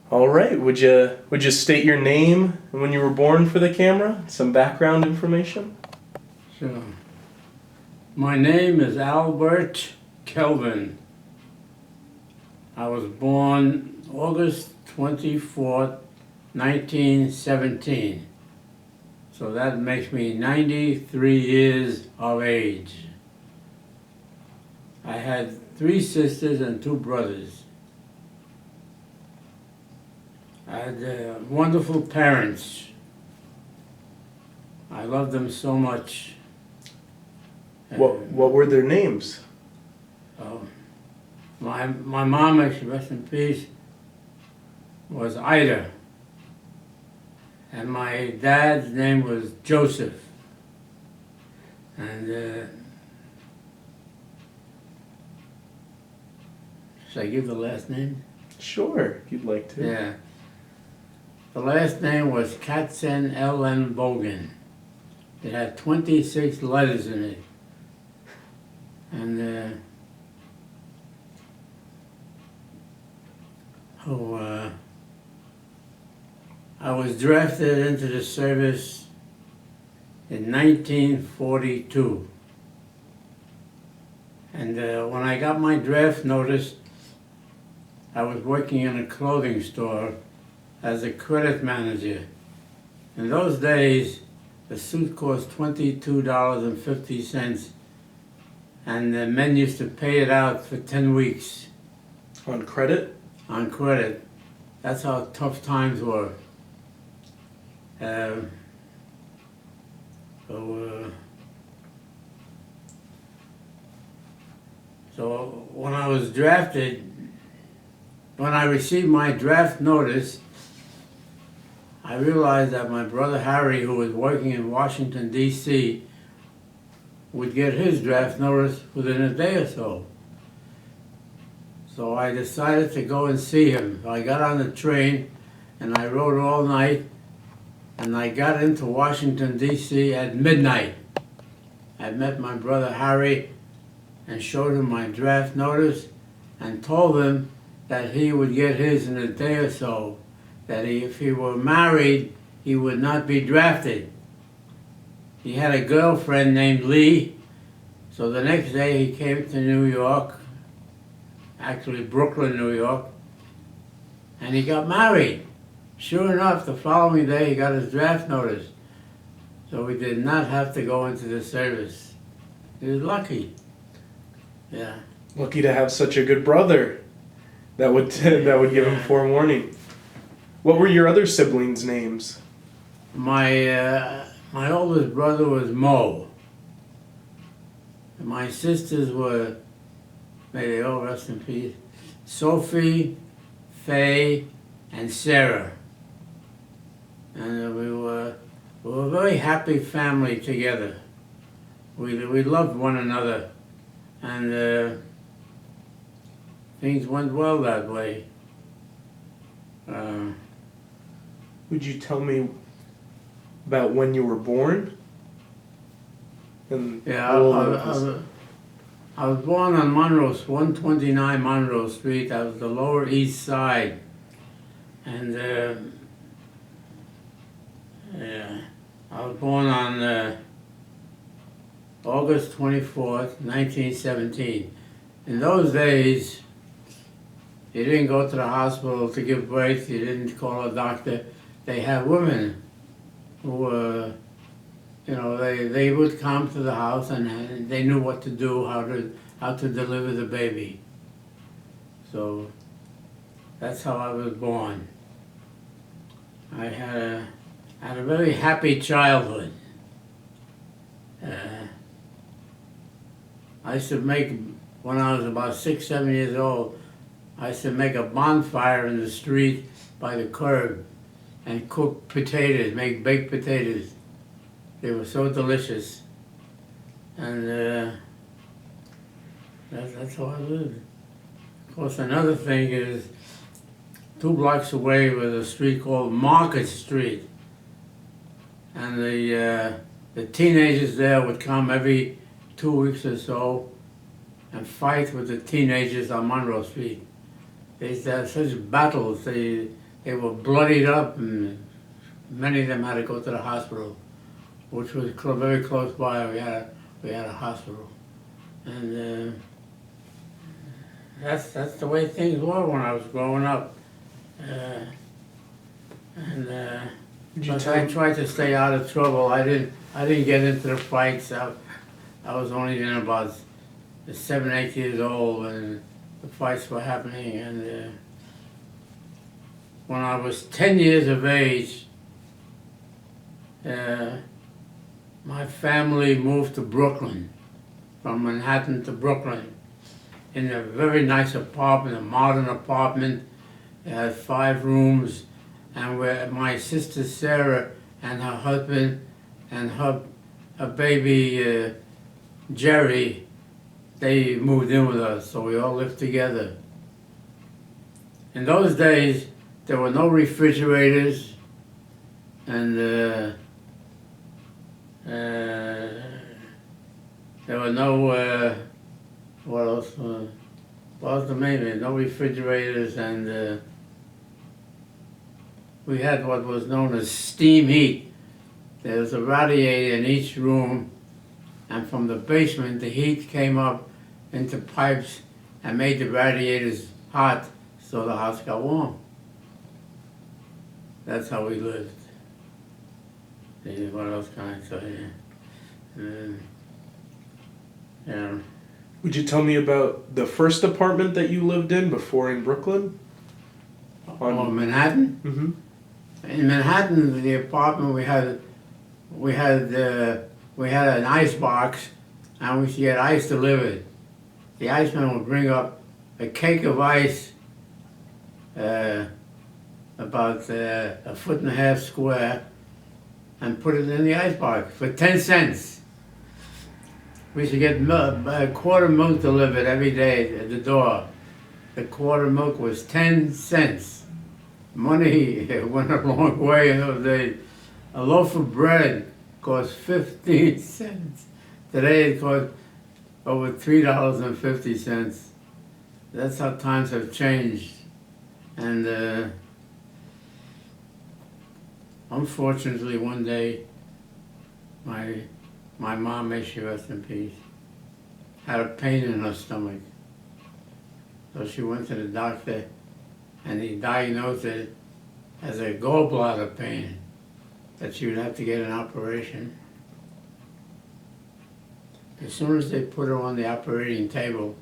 All right. Would you state your name and when you were born for the camera? Some background information. So, my name is Albert Kelvin. I was born August 24th, 1917. So that makes me 93 years of age. I had 3 sisters and 2 brothers. I had wonderful parents. I loved them so much. What were their names? My mom, may she rest in peace, was Ida. And my dad's name was Joseph. And should I give the last name? Sure, if you'd like to. Yeah. The last name was Katzen L.N. Bogan. It had 26 letters in it. And I was drafted into the service in 1942. And when I got my draft notice, I was working in a clothing store as a credit manager. In those days, the suit cost $22.50, and the men used to pay it out for 10 weeks. On credit? On credit. That's how tough times were. So when I was drafted, when I received my draft notice, I realized that my brother Harry, who was working in Washington, D.C., would get his draft notice within a day or so. So I decided to go and see him. So I got on the train and I rode all night, and I got into Washington, D.C. at midnight. I met my brother Harry and showed him my draft notice and told him that he would get his in a day or so, that if he were married, he would not be drafted. He had a girlfriend named Lee, so the next day he came to New York, actually Brooklyn, New York, and he got married. Sure enough, the following day he got his draft notice, so we did not have to go into the service. He was lucky. Yeah. Lucky to have such a good brother. That would give him forewarning. What were your other siblings' names? My oldest brother was Mo. My sisters were, may they all rest in peace, Sophie, Faye, and Sarah. And we were a very happy family together. We loved one another, and things went well that way. Would you tell me about when you were born? And Yeah, I was born on 129 Monroe Street. That was the Lower East Side. And I was born on August 24th, 1917. In those days, you didn't go to the hospital to give birth, you didn't call a doctor. They had women who they would come to the house and they knew what to do, how to deliver the baby. So that's how I was born. I had a very happy childhood. I used to make, when I was about 6, 7 years old, I used to make a bonfire in the street by the curb and cook potatoes, make baked potatoes. They were so delicious. And that's how I lived. Of course, another thing is 2 blocks away was a street called Market Street. And the teenagers there would come every 2 weeks or so and fight with the teenagers on Monroe Street. They used to have such battles. They they were bloodied up, and many of them had to go to the hospital, which was very close by. We had a hospital, and that's the way things were when I was growing up. But I tried to stay out of trouble. I didn't get into the fights. I was only about 7, 8 years old when the fights were happening. And when I was 10 years of age, my family moved to Brooklyn, from Manhattan to Brooklyn, in a very nice apartment, a modern apartment. It had 5 rooms, and where my sister Sarah and her husband and her baby Jerry, they moved in with us, so we all lived together. In those days, there were no refrigerators, and there were no, what else? What was the main thing? No refrigerators, and we had what was known as steam heat. There was a radiator in each room, and from the basement the heat came up into pipes and made the radiators hot, so the house got warm. That's how we lived. What else can I tell you? Yeah. Would you tell me about the first apartment that you lived in before in Brooklyn? Oh, Manhattan? Mm-hmm. In Manhattan, the apartment we had an ice box, and we used to get ice delivered. The iceman would bring up a cake of ice, about 1.5 feet square, and put it in the ice box for 10 cents. We used to get a quart of milk delivered every day at the door. The quart of milk was 10 cents. Money went a long way in those days. A loaf of bread cost 15 cents. Today it costs over $3.50. That's how times have changed. And unfortunately, one day, my mom, may she rest in peace, had a pain in her stomach. So she went to the doctor, and he diagnosed it as a gallbladder pain, that she would have to get an operation. As soon as they put her on the operating table,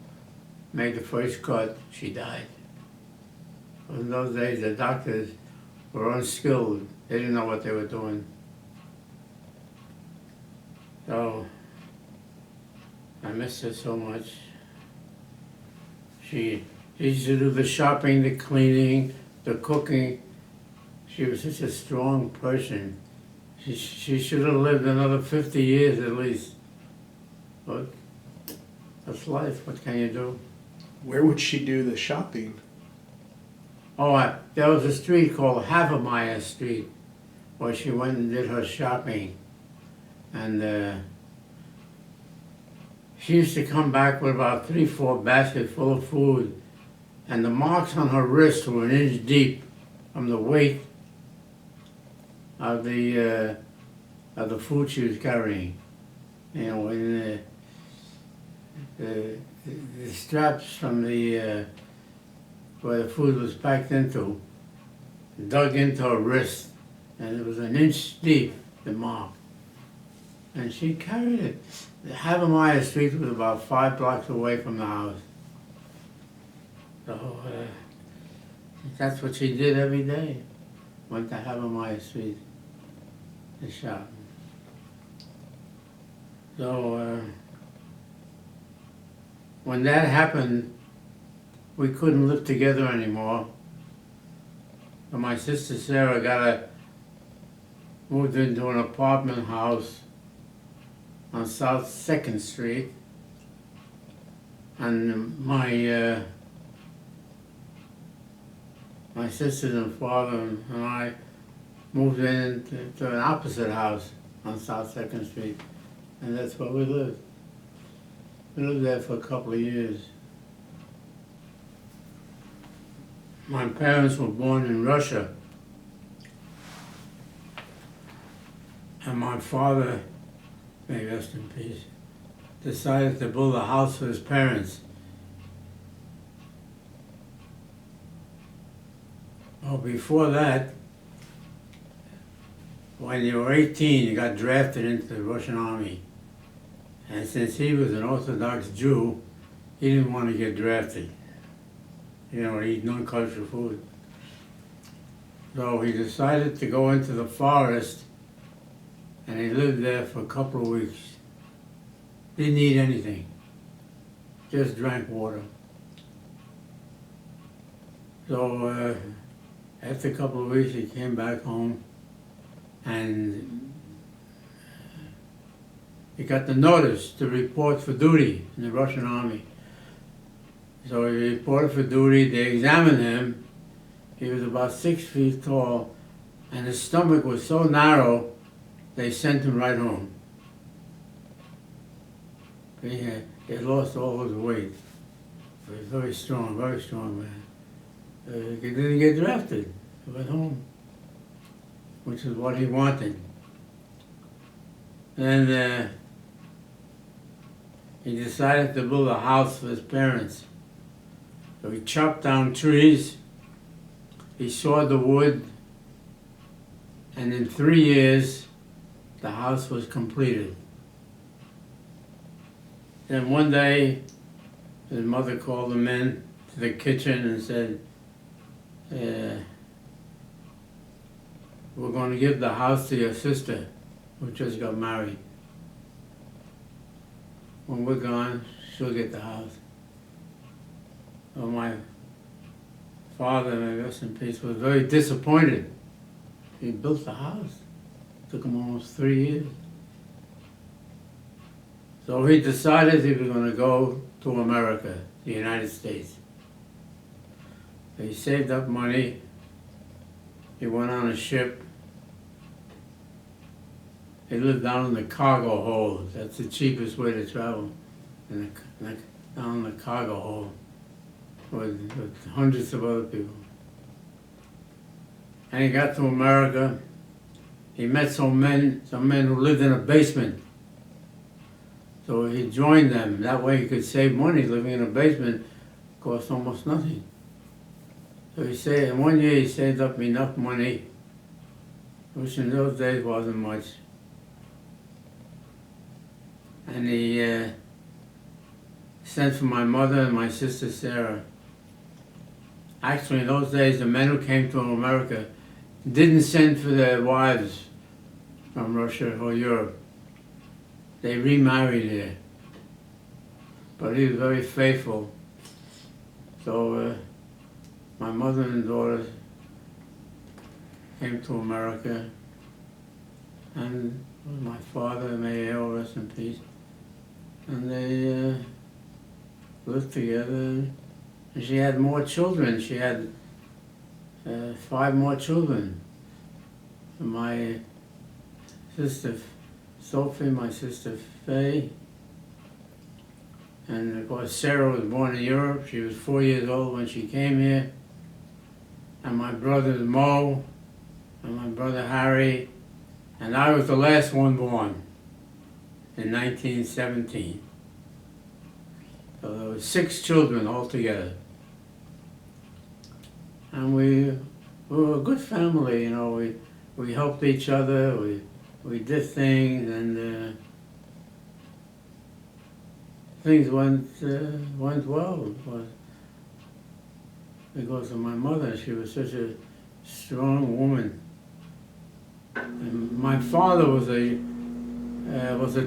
made the first cut, she died. In those days, the doctors were unskilled. They didn't know what they were doing. So, I miss her so much. She used to do the shopping, the cleaning, the cooking. She was such a strong person. She should have lived another 50 years at least. But that's life. What can you do? Where would she do the shopping? Oh, there was a street called Havermeyer Street where she went and did her shopping. And she used to come back with about 3-4 baskets full of food. And the marks on her wrist were 1 inch deep from the weight of the food she was carrying. You know, when the straps from the where the food was packed into dug into her wrist, and it was 1 inch deep, the mark. And she carried it. Havermeyer Street was about 5 blocks away from the house. So that's what she did every day. Went to Havermeyer Street to shop. So when that happened, we couldn't live together anymore. So my sister Sarah moved into an apartment house on South 2nd Street, and my sisters and father and I moved into an opposite house on South 2nd Street, and that's where we lived. We lived there for a couple of years. My parents were born in Russia. And my father, may he rest in peace, decided to build a house for his parents. Well, before that, when you were 18, you got drafted into the Russian army. And since he was an Orthodox Jew, he didn't want to get drafted. You know, eat non-kosher food. So he decided to go into the forest, and he lived there for a couple of weeks. Didn't eat anything, just drank water. So after a couple of weeks, he came back home, and he got the notice to report for duty in the Russian army. So he reported for duty. They examined him. He was about 6 feet tall, and his stomach was so narrow, they sent him right home. He had lost all his weight. He was very strong man. He didn't get drafted. He went home, which is what he wanted. And he decided to build a house for his parents. So he chopped down trees, he sawed the wood, and in 3 years, the house was completed. Then one day, his mother called him in to the kitchen and said, we're going to give the house to your sister, who just got married. When we're gone, she'll get the house. Well, my father, may rest in peace, was very disappointed. He built the house. It took him almost 3 years. So he decided he was going to go to America, the United States. He saved up money. He went on a ship. He lived down in the cargo hold. That's the cheapest way to travel, down in the cargo hold with hundreds of other people. And he got to America. He met some men who lived in a basement. So he joined them. That way he could save money. Living in a basement cost almost nothing. So he saved, in 1 year he saved up enough money, which in those days wasn't much. And he sent for my mother and my sister Sarah. Actually, in those days, the men who came to America didn't send for their wives from Russia or Europe. They remarried here. But he was very faithful. So my mother and daughter came to America, and my father, may he all rest in peace, and they lived together. And she had more children. She had 5 more children. My sister Sophie, my sister Faye, and of course Sarah was born in Europe. She was 4 years old when she came here. And my brothers Mo and my brother Harry, and I was the last one born in 1917. So there were 6 children altogether. And we were a good family, you know. We helped each other, we did things, and things went well. Because of my mother. She was such a strong woman. And my father was a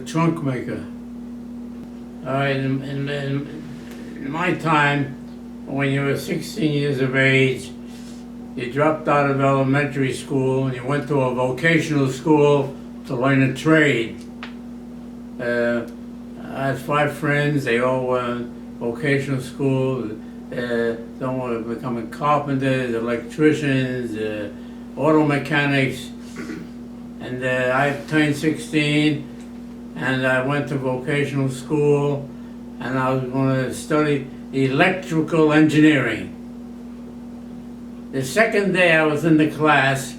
trunk maker. In my time, when you were 16 years of age, you dropped out of elementary school and you went to a vocational school to learn a trade. I had 5 friends. They all went vocational school. Some were becoming carpenters, electricians, auto mechanics. And I turned 16 and I went to vocational school, and I was going to study electrical engineering. The second day I was in the class,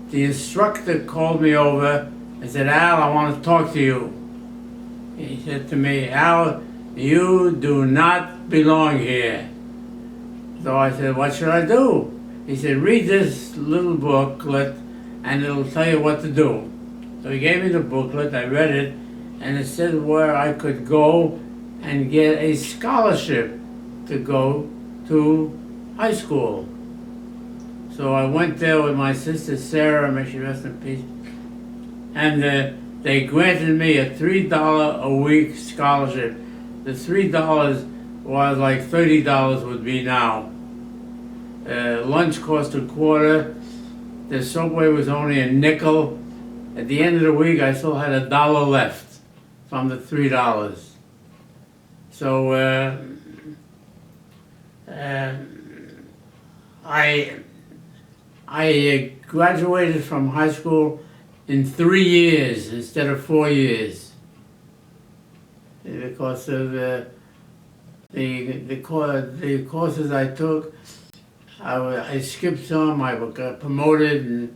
the instructor called me over and said, Al, I want to talk to you. He said to me, Al, you do not belong here. So I said, what should I do? He said, read this little booklet and it'll tell you what to do. So he gave me the booklet, I read it, and it said where I could go and get a scholarship to go to high school. So I went there with my sister Sarah, may she rest in peace, and they granted me a $3 a week scholarship. The $3 was like $30 would be now. Lunch cost a quarter. The subway was only a nickel. At the end of the week, I still had $1 left from the $3. So I graduated from high school in 3 years instead of 4 years because of the courses I took. I skipped some, I got promoted, and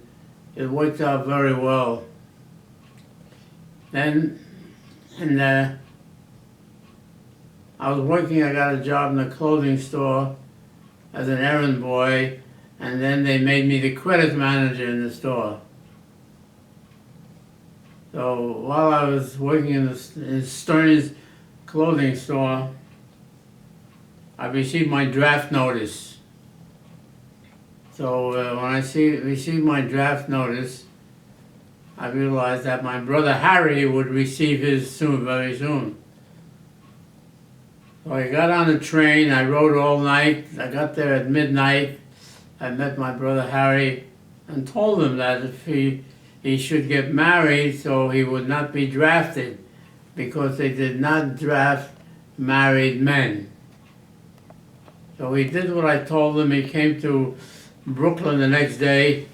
it worked out very well. Then, I was working, I got a job in a clothing store as an errand boy, and then they made me the credit manager in the store. So while I was working in Stern's clothing store, I received my draft notice. So when I received my draft notice, I realized that my brother Harry would receive his very soon. So I got on the train, I rode all night, I got there at midnight, I met my brother Harry and told him that if he should get married so he would not be drafted because they did not draft married men. So he did what I told him. He came to Brooklyn the next day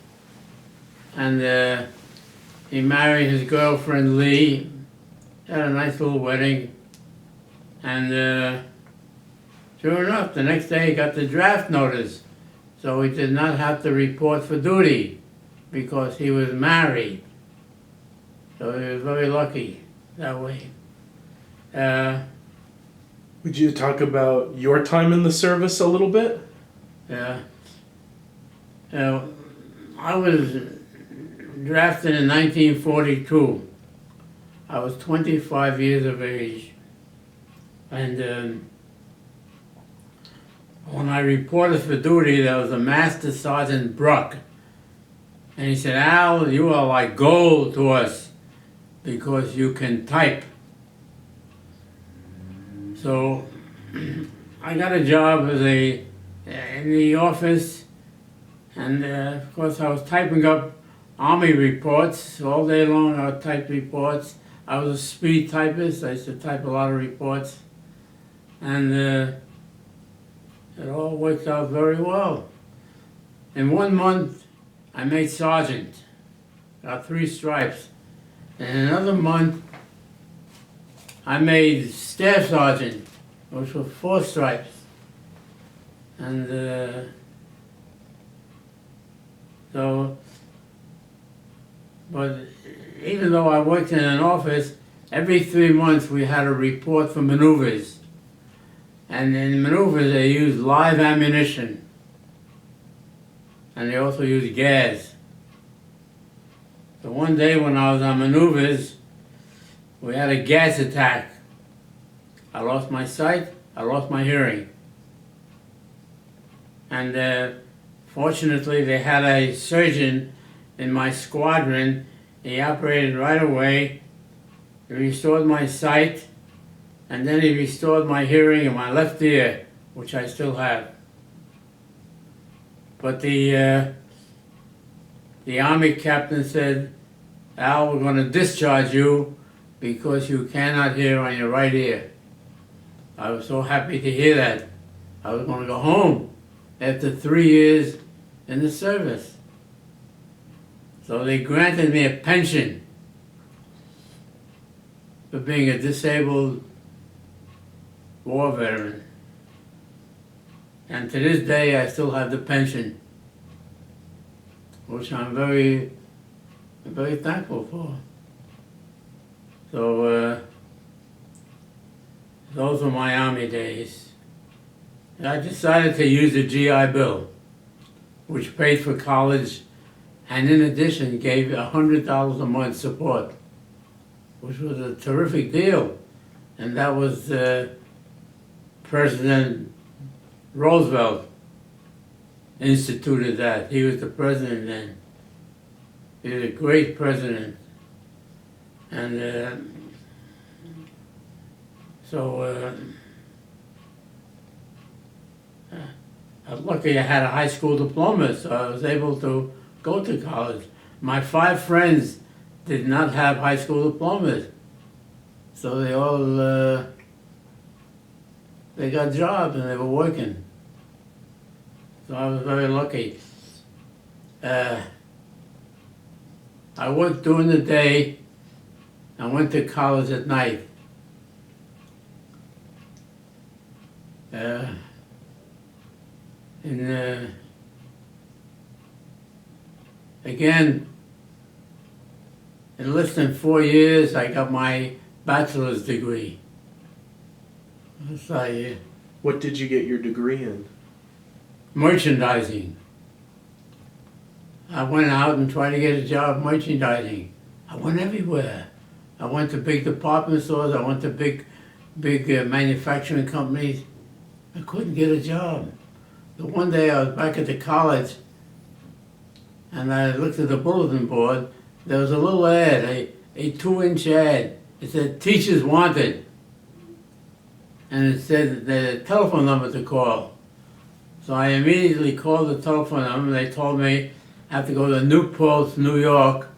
and he married his girlfriend Lee, had a nice little wedding, and sure enough, the next day he got the draft notice, so he did not have to report for duty because he was married. So he was very lucky that way. Would you talk about your time in the service a little bit? Yeah. I was drafted in 1942. I was 25 years of age. And when I reported for duty, there was a Master Sergeant Bruck. And he said, Al, you are like gold to us because you can type. So I got a job in the office, and of course I was typing up Army reports. All day long I would type reports. I was a speed typist. I used to type a lot of reports. And it all worked out very well. In 1 month, I made sergeant, got 3 stripes. In another month, I made staff sergeant, which was 4 stripes. And but even though I worked in an office, every 3 months we had a report for maneuvers. And in maneuvers they used live ammunition. And they also used gas. So one day when I was on maneuvers, we had a gas attack. I lost my sight, I lost my hearing. And fortunately they had a surgeon in my squadron. He operated right away. He restored my sight, and then he restored my hearing in my left ear, which I still have. But the Army captain said, Al, we're going to discharge you because you cannot hear on your right ear. I was so happy to hear that. I was going to go home after 3 years in the service. So they granted me a pension for being a disabled war veteran. And to this day, I still have the pension. which I'm very, very thankful for. So those were my Army days. And I decided to use the GI Bill, which paid for college and in addition gave $100 a month support, which was a terrific deal. And that was President Roosevelt instituted that. He was the president then. He was a great president. And I'm lucky I had a high school diploma, so I was able to go to college. My 5 friends did not have high school diplomas, so they all they got jobs and they were working. So I was very lucky. I worked during the day. I went to college at night. Again, in less than 4 years, I got my bachelor's degree. What did you get your degree in? Merchandising. I went out and tried to get a job merchandising. I went everywhere. I went to big department stores. I went to big manufacturing companies. I couldn't get a job. The one day I was back at the college, and I looked at the bulletin board. There was a little ad, a 2-inch ad. It said, "Teachers wanted." And it said the telephone number to call. So I immediately called the telephone number. They told me I have to go to Newport, New York,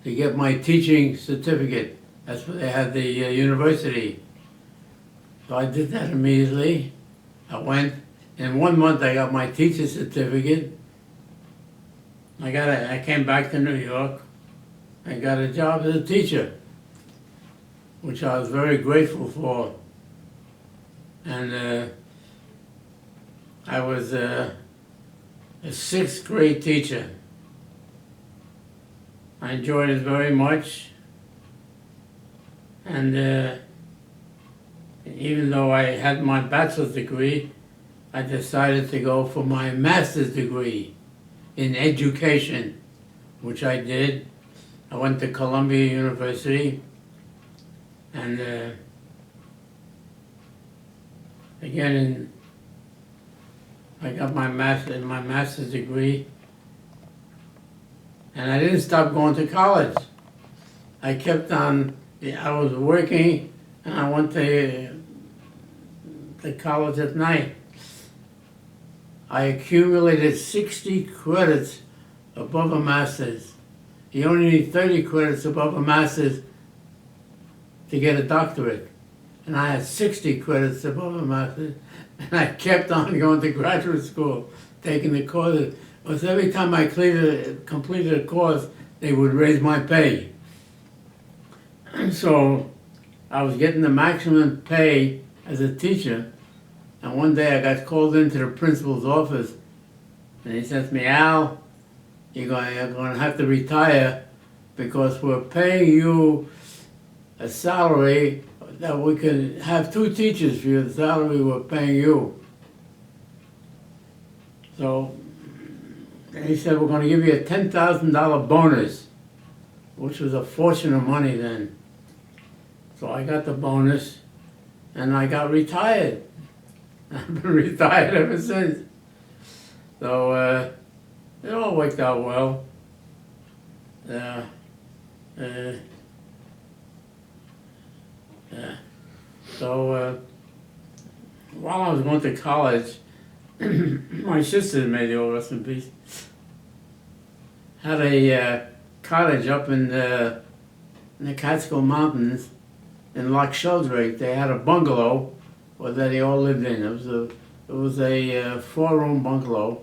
to get my teaching certificate. That's where they had the university. So I did that immediately. I went. In 1 month, I got my teacher's certificate. I came back to New York. I got a job as a teacher, which I was very grateful for. And I was a 6th grade teacher. I enjoyed it very much. And even though I had my bachelor's degree, I decided to go for my master's degree in education, which I did. I went to Columbia University, and again, I got my master's degree, and I didn't stop going to college. I kept on. I was working, and I went to college at night. I accumulated 60 credits above a master's. You only need 30 credits above a master's to get a doctorate. And I had 60 credits above a master's. And I kept on going to graduate school, taking the courses. Because every time I completed a course, they would raise my pay. And so I was getting the maximum pay as a teacher. And one day I got called into the principal's office, and he said to me, "Al, you're going to have to retire because we're paying you a salary that we can have 2 teachers for you, the salary we're paying you." So he said, "We're going to give you a $10,000 bonus," which was a fortune of money then. So I got the bonus, and I got retired. I've been retired ever since. So it all worked out well. So while I was going to college, my sister, may they all rest in peace, had a cottage up in the Catskill Mountains in Loch Sheldrake. They had a bungalow that they all lived in. It was a 4-room bungalow,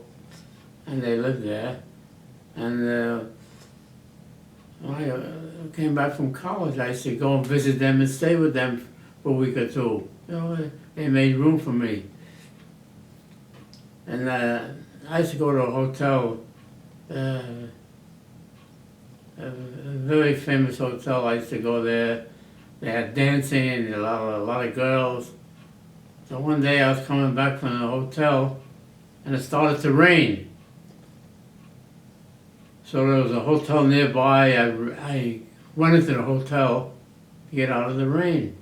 and they lived there. And when I came back from college, I used to go and visit them and stay with them for a week or 2. You know, they made room for me. And I used to go to a hotel a very famous hotel. I used to go there. They had dancing, a lot of girls. So one day I was coming back from the hotel, and it started to rain. So there was a hotel nearby. I went into the hotel to get out of the rain.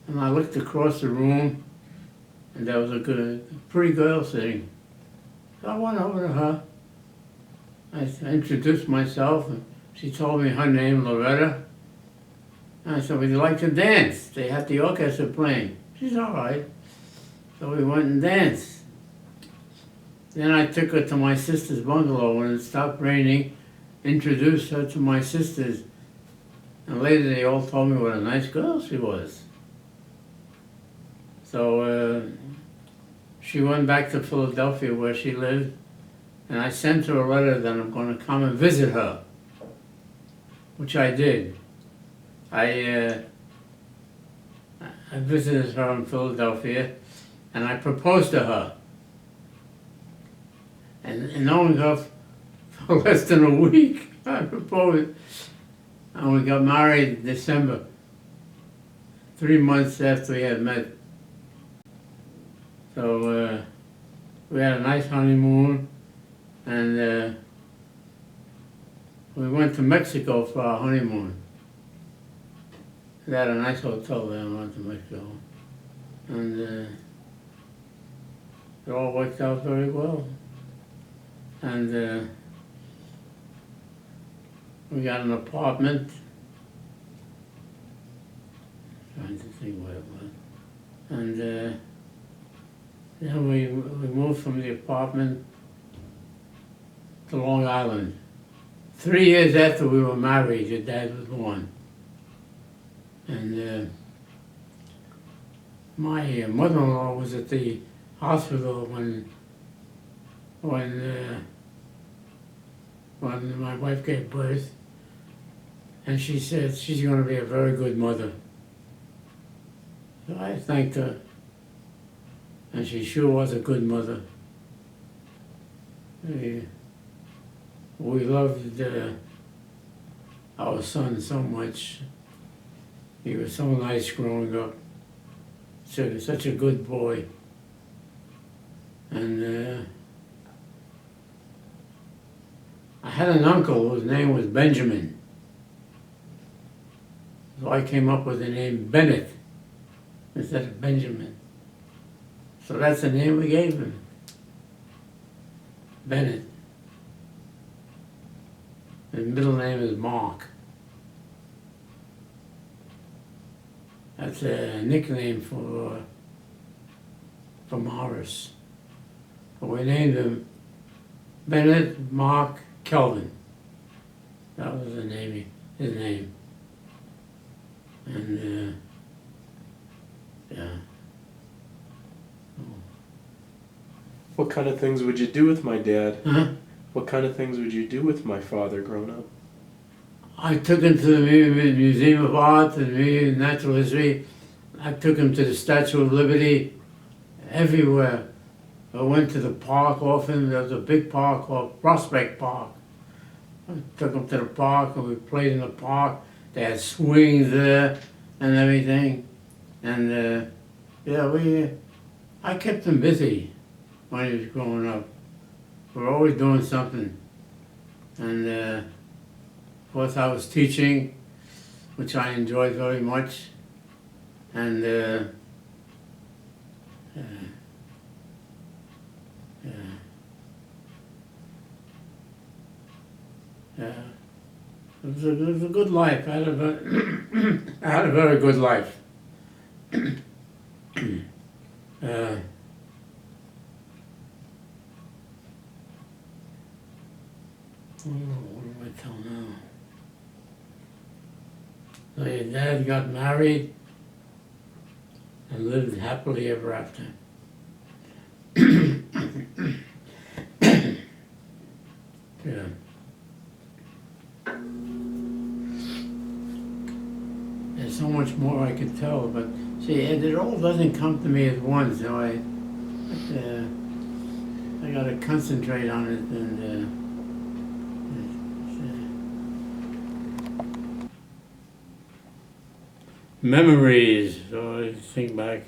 And I looked across the room, and there was a pretty girl sitting. So I went over to her. I introduced myself, and she told me her name, Loretta. And I said, would you like to dance? They had the orchestra playing. She said, all right. So we went and danced. Then I took her to my sister's bungalow when it stopped raining, introduced her to my sisters. And later they all told me what a nice girl she was. So she went back to Philadelphia where she lived, and I sent her a letter that I'm going to come and visit her, which I did. I visited her in Philadelphia, and I proposed to her. And knowing her for less than a week, I proposed. And we got married in December, 3 months after we had met. So we had a nice honeymoon, and we went to Mexico for our honeymoon. We had a nice hotel there and went to Mexico. And it all worked out very well. And we got an apartment. Trying to think what it was. And then we moved from the apartment to Long Island. 3 years after we were married, your dad was born. And my mother-in-law was at the hospital when my wife gave birth, and she said she's going to be a very good mother. So I thanked her, and she sure was a good mother. We loved our son so much. He was so nice growing up, such a good boy. And I had an uncle whose name was Benjamin. So I came up with the name Bennett instead of Benjamin. So that's the name we gave him, Bennett. His middle name is Mark. That's a nickname for Morris. So we named him Bennett Mark Kelvin. That was his name. And yeah. What kind of things would you do with my dad? Huh? What kind of things would you do with my father growing up? I took him to the Museum of Art and the Natural History. I took him to the Statue of Liberty, everywhere. I went to the park often. There was a big park called Prospect Park. I took him to the park and we played in the park. They had swings there and everything. And yeah, I kept him busy when he was growing up. We were always doing something. And of course I was teaching, which I enjoyed very much. And it was a good life. I had a very good life. What do I tell now? So your dad got married and lived happily ever after. Yeah. There's so much more I could tell, but see, it all doesn't come to me at once. So I gotta concentrate on it and memories. So I think back.